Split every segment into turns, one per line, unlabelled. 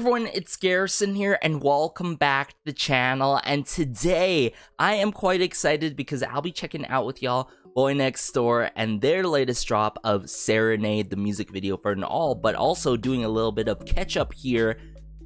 everyone, it's Garrison here, and welcome back to the channel. And today, I am quite excited because I'll be checking out with y'all BOYNEXTDOOR and their latest drop of Serenade, the music video for an all, but also doing a little bit of catch up here.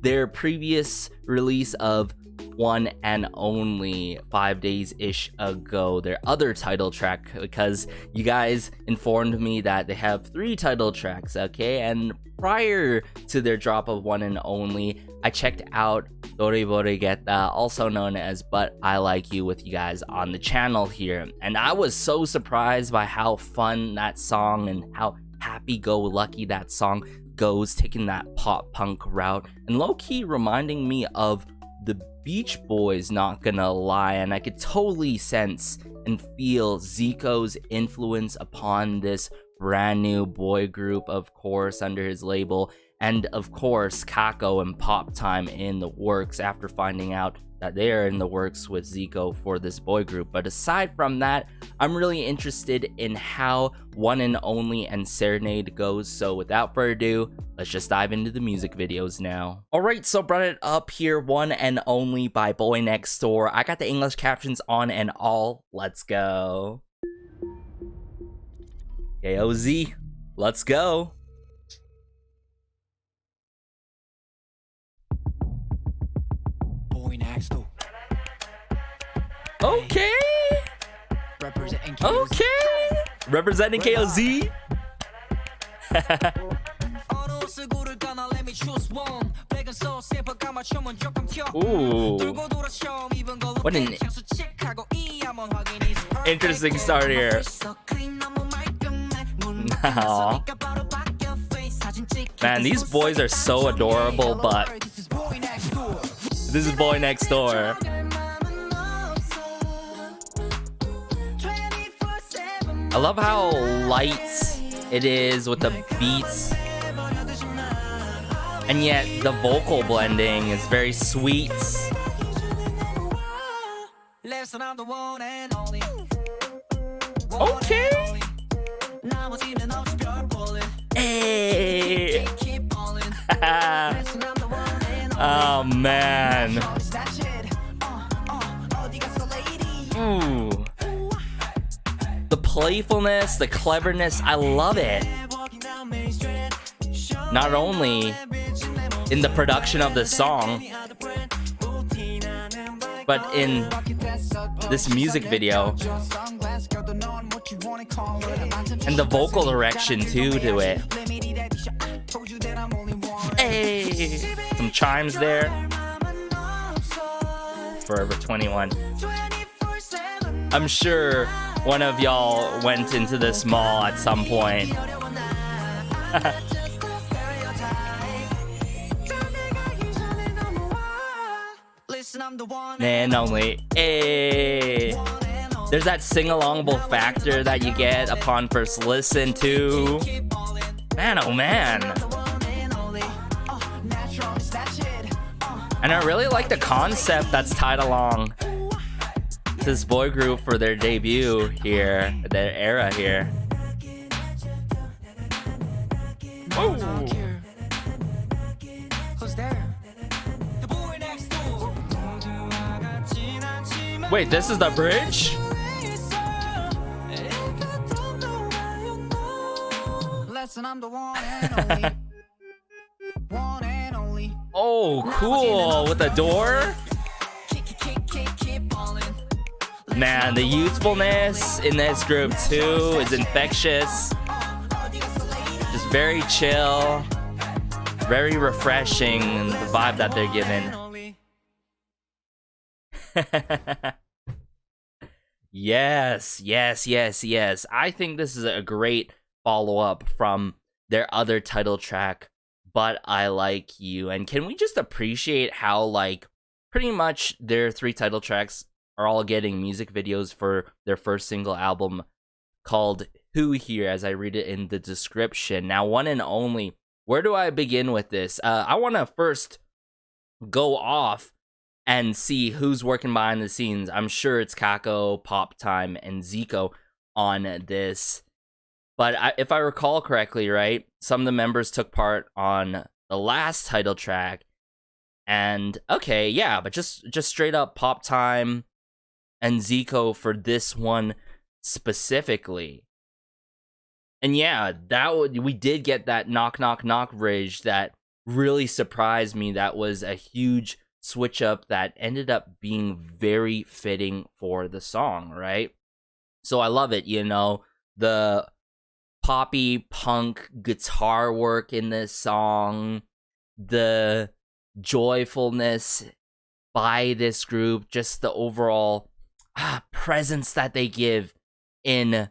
Their previous release of One and Only 5 days-ish ago, their other title track, because you guys informed me that they have 3 title tracks, okay? And prior to their drop of One and Only, I checked out Borigetta, also known as But I Like You, with you guys on the channel here. And I was so surprised by how fun that song and how happy-go-lucky that song goes, taking that pop-punk route, and low-key reminding me of the Beach Boys, not gonna lie. And I could totally sense and feel Zico's influence upon this brand new boy group, of course, under his label, and of course Kako and Pop Time in the works after finding out that they are in the works with Zico for this boy group. But aside from that, I'm really interested in how One and Only and Serenade goes, so without further ado, let's just dive into the music videos now. Alright, so brought it up here, One and Only by BOYNEXTDOOR. I got the English captions on and all, let's go. KOZ, let's go. Okay. Representing KOZ. Ooh. What an interesting start here. Man, these boys are so adorable, but this is BOYNEXTDOOR. I love how light it is with the beats, and yet the vocal blending is very sweet. Okay. Hey. Oh man. Ooh. The playfulness, the cleverness, I love it. Not only in the production of the song, but in this music video. And the vocal direction too to it. Hey! Some chimes there. Forever 21. I'm sure one of y'all went into this mall at some point. Man only. Hey. There's that sing-alongable factor that you get upon first listen too. Man, oh man. And I really like the concept that's tied along this boy group for their debut here, their era here. Ooh. Wait, this is the bridge? Oh, cool, with a door? Man, the youthfulness in this group too is infectious. Just very chill, very refreshing, the vibe that they're giving. Yes. I think this is a great follow-up from their other title track, But I Like You. And can we just appreciate how, like, pretty much their 3 title tracks are all getting music videos for their first single album called Who here, as I read it in the description. Now, One and Only, where do I begin with this? I want to first go off and see who's working behind the scenes. I'm sure it's Kako, Pop Time, and Zico on this. But if I recall correctly, right, some of the members took part on the last title track, And okay, yeah, but just straight up Pop Time and Zico for this one specifically. And yeah, we did get that knock knock knock bridge that really surprised me. That was a huge switch up that ended up being very fitting for the song, right? So I love it, you know, the poppy punk guitar work in this song, the joyfulness by this group, just the overall presence that they give in.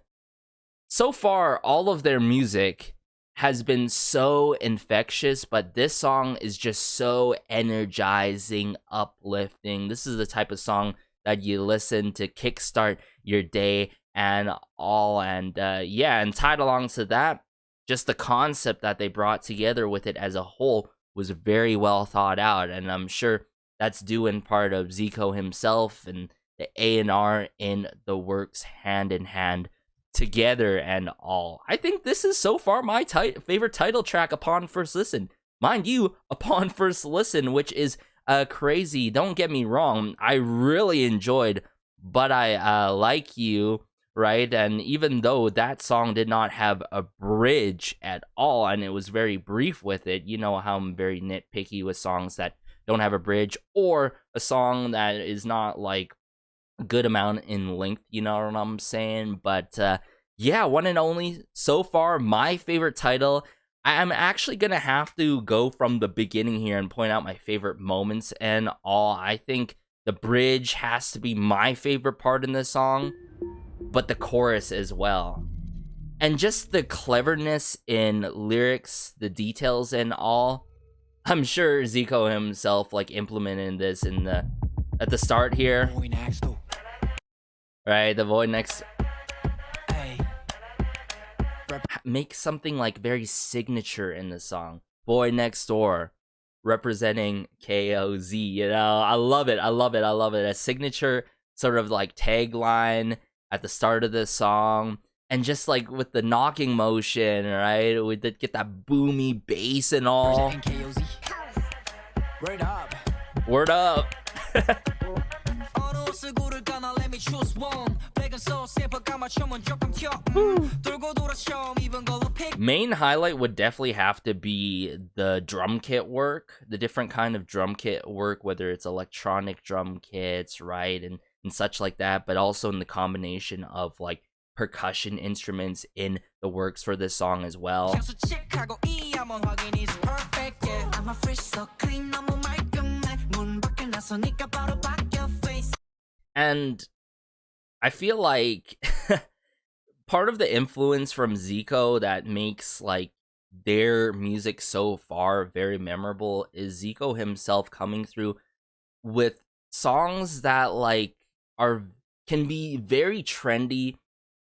So far, all of their music has been so infectious, but this song is just so energizing, uplifting. This is the type of song that you listen to kickstart your day and all. And yeah, and tied along to that, just the concept that they brought together with it as a whole was very well thought out. And I'm sure that's due in part of Zico himself and the A&R in the works hand in hand together and all. I think this is so far my favorite title track upon first listen. Mind you, upon first listen, which is crazy. Don't get me wrong. I really enjoyed But I Like You, right? And even though that song did not have a bridge at all, and it was very brief with it, you know how I'm very nitpicky with songs that don't have a bridge, or a song that is not like good amount in length, you know what I'm saying? But yeah, one and only so far my favorite title. I'm actually gonna have to go from the beginning here and point out my favorite moments and all. I think the bridge has to be my favorite part in this song, but the chorus as well, and just the cleverness in lyrics, the details and all. I'm sure Zico himself like implemented this in the at the start here. Right, the boy next make something like very signature in the song. Boy Next Door representing KOZ, you know. I love it. A signature sort of like tagline at the start of this song, and just like with the knocking motion, right? We did get that boomy bass and all. Word up. Main highlight would definitely have to be the drum kit work, the different kind of drum kit work, whether it's electronic drum kits, right, and such like that, but also in the combination of like percussion instruments in the works for this song as well. And I feel like part of the influence from Zico that makes like their music so far very memorable is Zico himself coming through with songs that like can be very trendy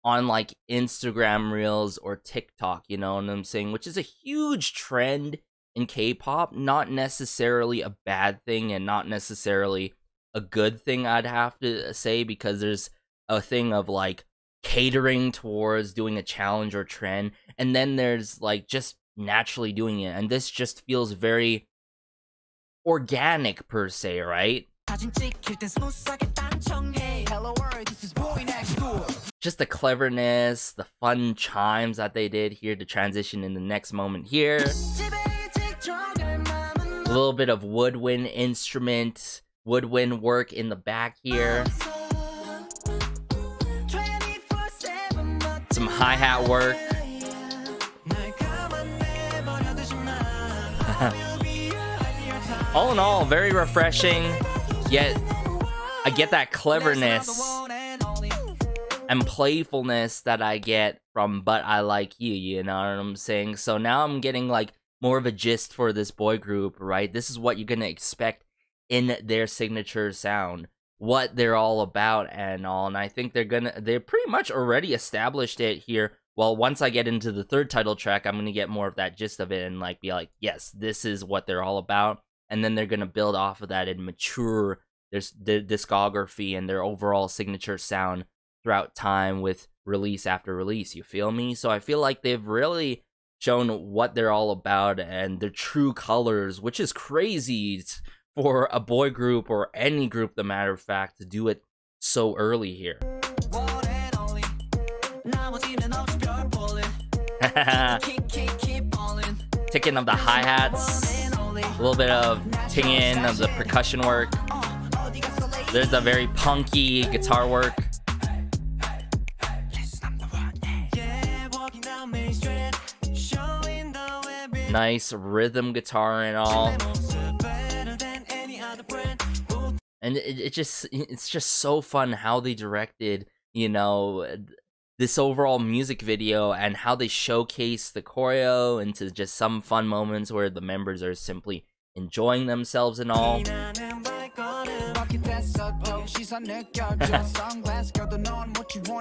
on like Instagram Reels or TikTok, you know what I'm saying? Which is a huge trend in K-pop, not necessarily a bad thing and not necessarily a good thing, I'd have to say, because there's a thing of like catering towards doing a challenge or trend, and then there's like just naturally doing it, and this just feels very organic per se, right? Just the cleverness, the fun chimes that they did here to transition in the next moment here. A little bit of woodwind work in the back here. Some hi-hat work. All in all, very refreshing, yet I get that cleverness and playfulness that I get from But I Like You, you know what I'm saying? So now I'm getting like more of a gist for this boy group, right? This is what you're gonna expect in their signature sound, what they're all about and all, and I think they're pretty much already established it here. Well, once I get into the third title track, I'm gonna get more of that gist of it and like be like, yes, this is what they're all about, and then they're gonna build off of that and mature their discography and their overall signature sound throughout time with release after release, you feel me? So I feel like they've really shown what they're all about and their true colors, which is crazy. for a boy group or any group, the matter of fact, to do it so early here. Ticking of the hi-hats, a little bit of tinging of the percussion work. There's a very punky guitar work. Nice rhythm guitar and all. And it's just so fun how they directed, you know, this overall music video and how they showcase the choreo into just some fun moments where the members are simply enjoying themselves and all.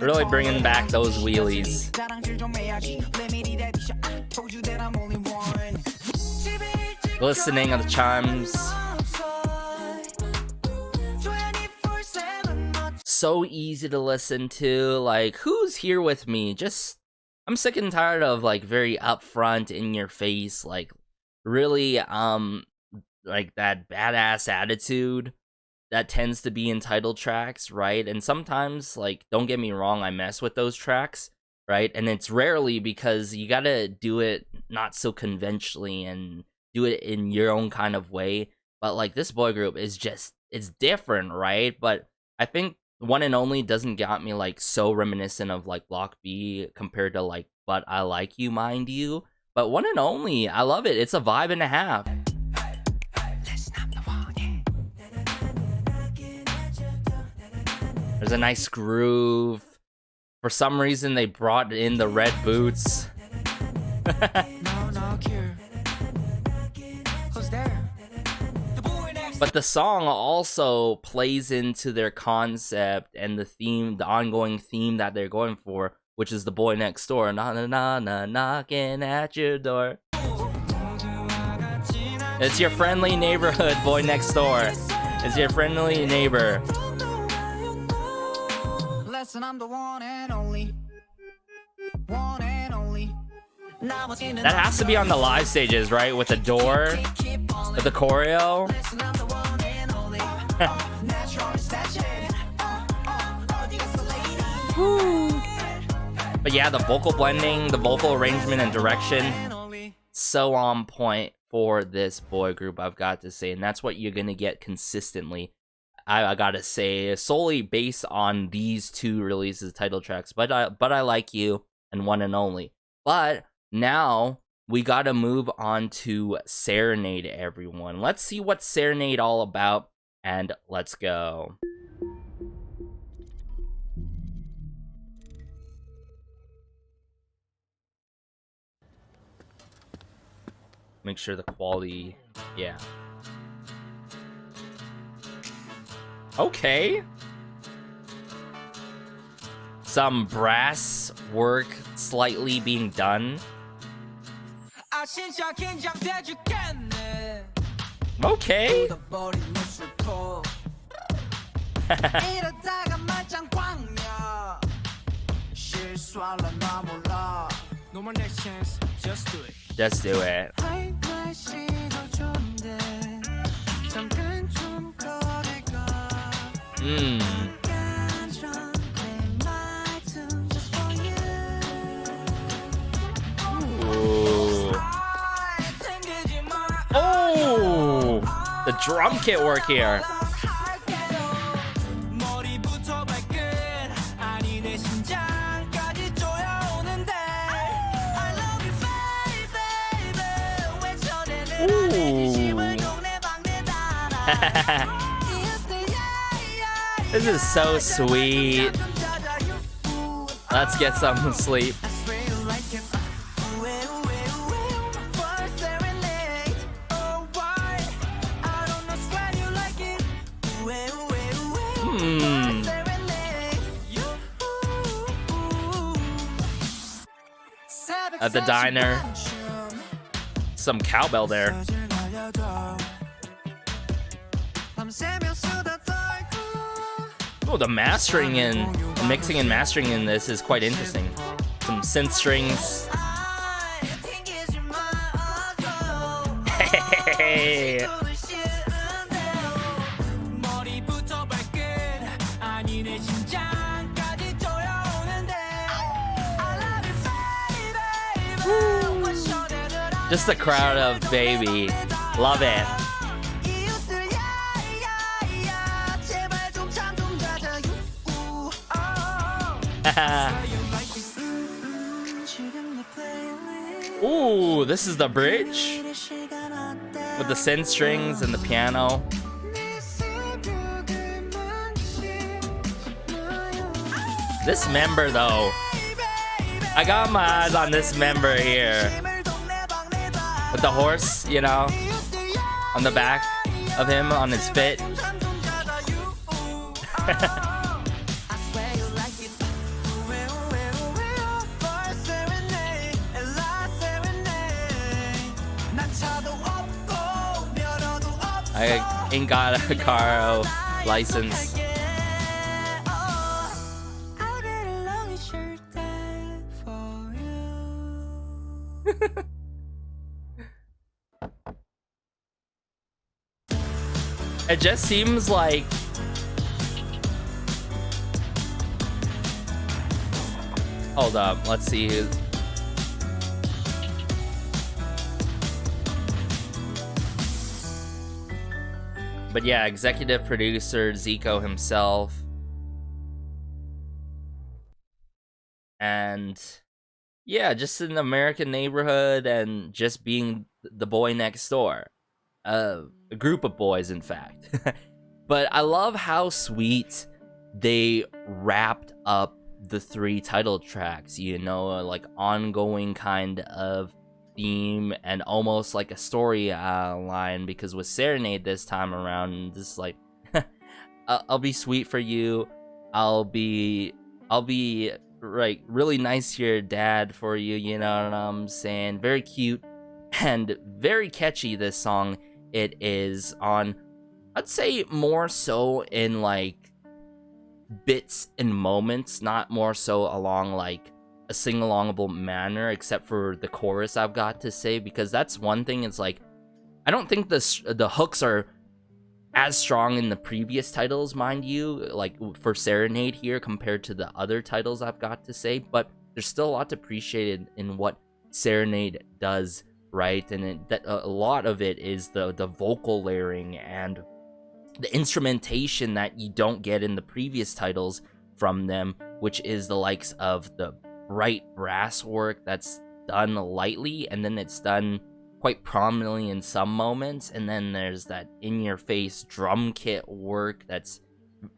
Really bringing back those wheelies. Listening of the chimes. So easy to listen to. Like, who's here with me? I'm sick and tired of like very upfront, in your face, like really like that badass attitude that tends to be in title tracks, right? And sometimes, like, don't get me wrong, I mess with those tracks, right? And it's rarely, because you gotta do it not so conventionally and do it in your own kind of way. But like, this boy group is just, it's different, right? But I think One and Only doesn't got me like so reminiscent of like Block B compared to like But I Like You, mind you. But One and Only, I love it. It's a vibe and a half. There's a nice groove. For some reason, they brought in the red boots. But the song also plays into their concept and the theme, the ongoing theme that they're going for, which is the boy next door. Na na na na, knocking at your door. It's your friendly neighborhood boy next door. It's your friendly neighbor. Listen, I'm the one and only. One and only. That has to be on the live stages, right? With the door, with the choreo. But yeah, the vocal blending, the vocal arrangement and direction, so on point for this boy group, I've got to say. And that's what you're gonna get consistently, I gotta say, solely based on these two releases, title tracks, But I Like You and One and Only. But now we gotta move on to Serenade, everyone. Let's see what Serenade all about, and let's go. Make sure the quality, yeah. Okay. Some brass work slightly being done. Okay. Just do it. Ooh. Oh, the drum kit work here. This is so sweet. Let's get some sleep. At the diner, some cowbell there. Oh, the mastering and mixing and mastering in this is quite interesting. Some synth strings. Hey. Just a crowd of baby. Love it. Ooh, this is the bridge with the synth strings and the piano. This member though, I got my eyes on this member here with the horse, you know, on the back of him on his fit. I ain't got a car license. It just seems like hold up, let's see who. But yeah, executive producer Zico himself. And yeah, just an American neighborhood and just being the boy next door. A group of boys, in fact. But I love how sweet they wrapped up the 3 title tracks, you know, like ongoing kind of theme and almost like a story line, because with Serenade this time around, this like I'll be sweet for you, I'll be like really nice to your dad for you, you know what I'm saying? Very cute and very catchy, this song. It is on, I'd say, more so in like bits and moments, not more so along like a sing-alongable manner, except for the chorus, I've got to say, because that's one thing. It's like I don't think the hooks are as strong in the previous titles, mind you, like for Serenade here compared to the other titles, I've got to say, but there's still a lot to appreciate in what Serenade does, right? And a lot of it is the vocal layering and the instrumentation that you don't get in the previous titles from them, which is the likes of the bright brass work that's done lightly, and then it's done quite prominently in some moments, and then there's that in-your-face drum kit work that's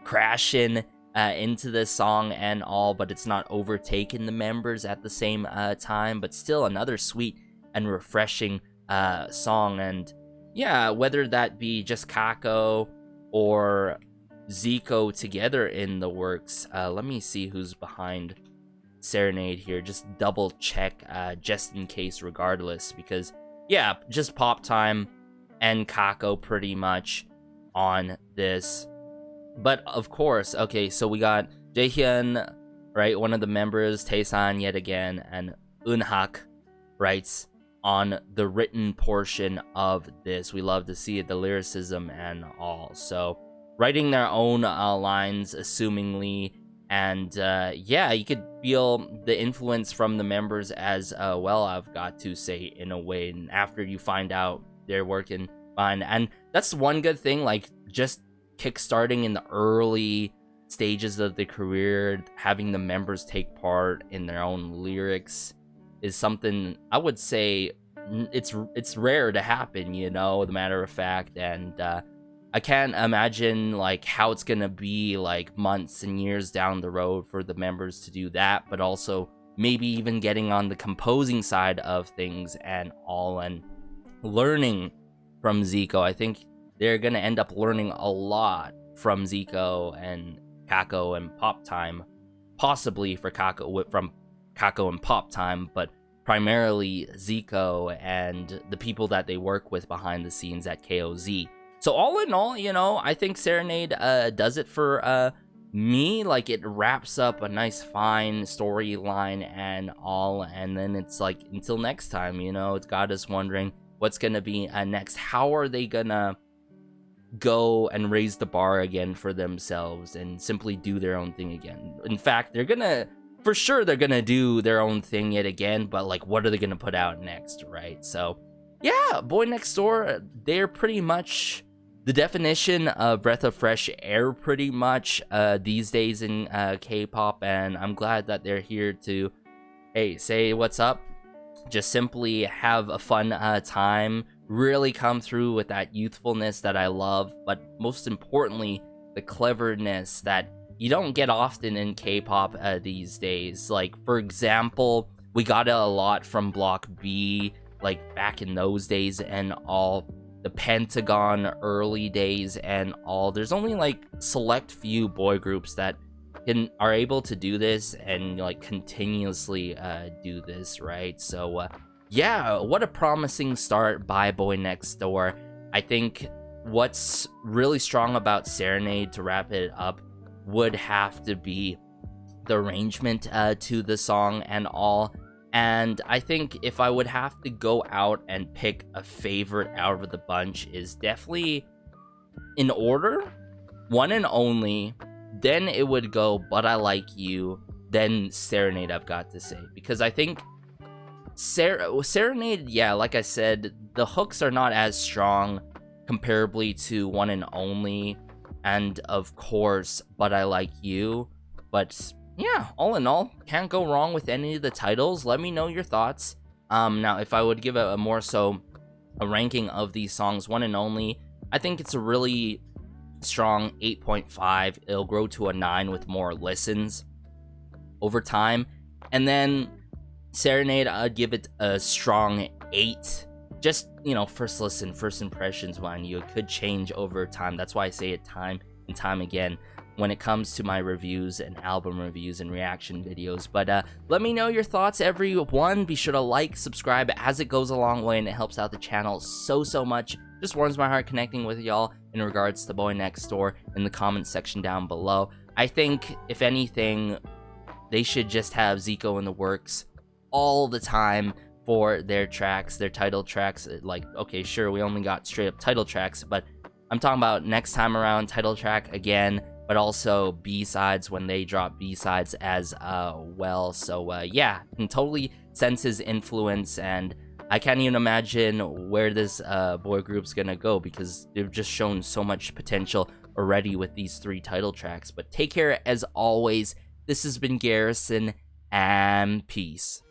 crashing into the song and all, but it's not overtaking the members at the same time, but still another sweet and refreshing song. And yeah, whether that be just Kako or Zico together in the works, let me see who's behind Serenade here, just double check just in case regardless, because yeah, just Pop Time and Kako pretty much on this. But of course, okay, so we got Jaehyun, right, one of the members, Taesan yet again, and Eunhak, right, on the written portion of this. We love to see it, the lyricism and all. So writing their own lines, assumingly, and yeah, you could feel the influence from the members as well, I've got to say, in a way. And after you find out they're working fine, and that's one good thing, like just kickstarting in the early stages of the career, having the members take part in their own lyrics is something I would say it's rare to happen, you know, the matter of fact. And I can't imagine like how it's gonna be like months and years down the road for the members to do that, but also maybe even getting on the composing side of things and all, and learning from Zico. I think they're gonna end up learning a lot from Zico and Kako and Pop Time, possibly for Kako from Kako and Pop Time, but primarily Zico and the people that they work with behind the scenes at KOZ. So all in all, you know, I think Serenade does it for me. Like, it wraps up a nice, fine storyline and all, and then it's like, until next time, you know, it's got us wondering what's gonna be next. How are they gonna go and raise the bar again for themselves and simply do their own thing again? In fact, they're gonna for sure they're gonna do their own thing yet again, but like, what are they gonna put out next, right? So yeah, Boy Next Door, they're pretty much the definition of breath of fresh air pretty much these days in K-pop, and I'm glad that they're here to, hey, say what's up, just simply have a fun time, really come through with that youthfulness that I love, but most importantly, the cleverness that you don't get often in K-pop these days. Like, for example, we got it a lot from Block B, like back in those days and all, the Pentagon early days and all. There's only like select few boy groups that are able to do this and like continuously do this, right? So yeah, what a promising start by Boy Next Door. I think what's really strong about Serenade, to wrap it up, would have to be the arrangement to the song and all. And I think if I would have to go out and pick a favorite out of the bunch, is definitely in order, One and Only, then it would go But I Like You, then Serenade, I've got to say. Because I think Serenade, yeah, like I said, the hooks are not as strong comparably to One and Only, and of course But I Like You. But yeah, all in all, can't go wrong with any of the titles. Let me know your thoughts. Now, if I would give a more so a ranking of these songs, One and Only, I think it's a really strong 8.5. It'll grow to a 9 with more listens over time. And then Serenade, I'd give it a strong 8. Just, you know, first listen, first impressions, mind you, it could change over time. That's why I say it time and time again when it comes to my reviews and album reviews and reaction videos. But let me know your thoughts, everyone. Be sure to like, subscribe, as it goes a long way and it helps out the channel so much. Just warms my heart connecting with y'all in regards to Boy Next Door in the comment section down below. I think, if anything, they should just have Zico in the works all the time for their tracks, their title tracks. Like, okay, sure, we only got straight up title tracks, but I'm talking about next time around title track again, but also B-sides when they drop B-sides as well. So yeah, I can totally sense his influence, and I can't even imagine where this boy group's gonna go, because they've just shown so much potential already with these 3 title tracks. But take care as always. This has been Garrison, and peace.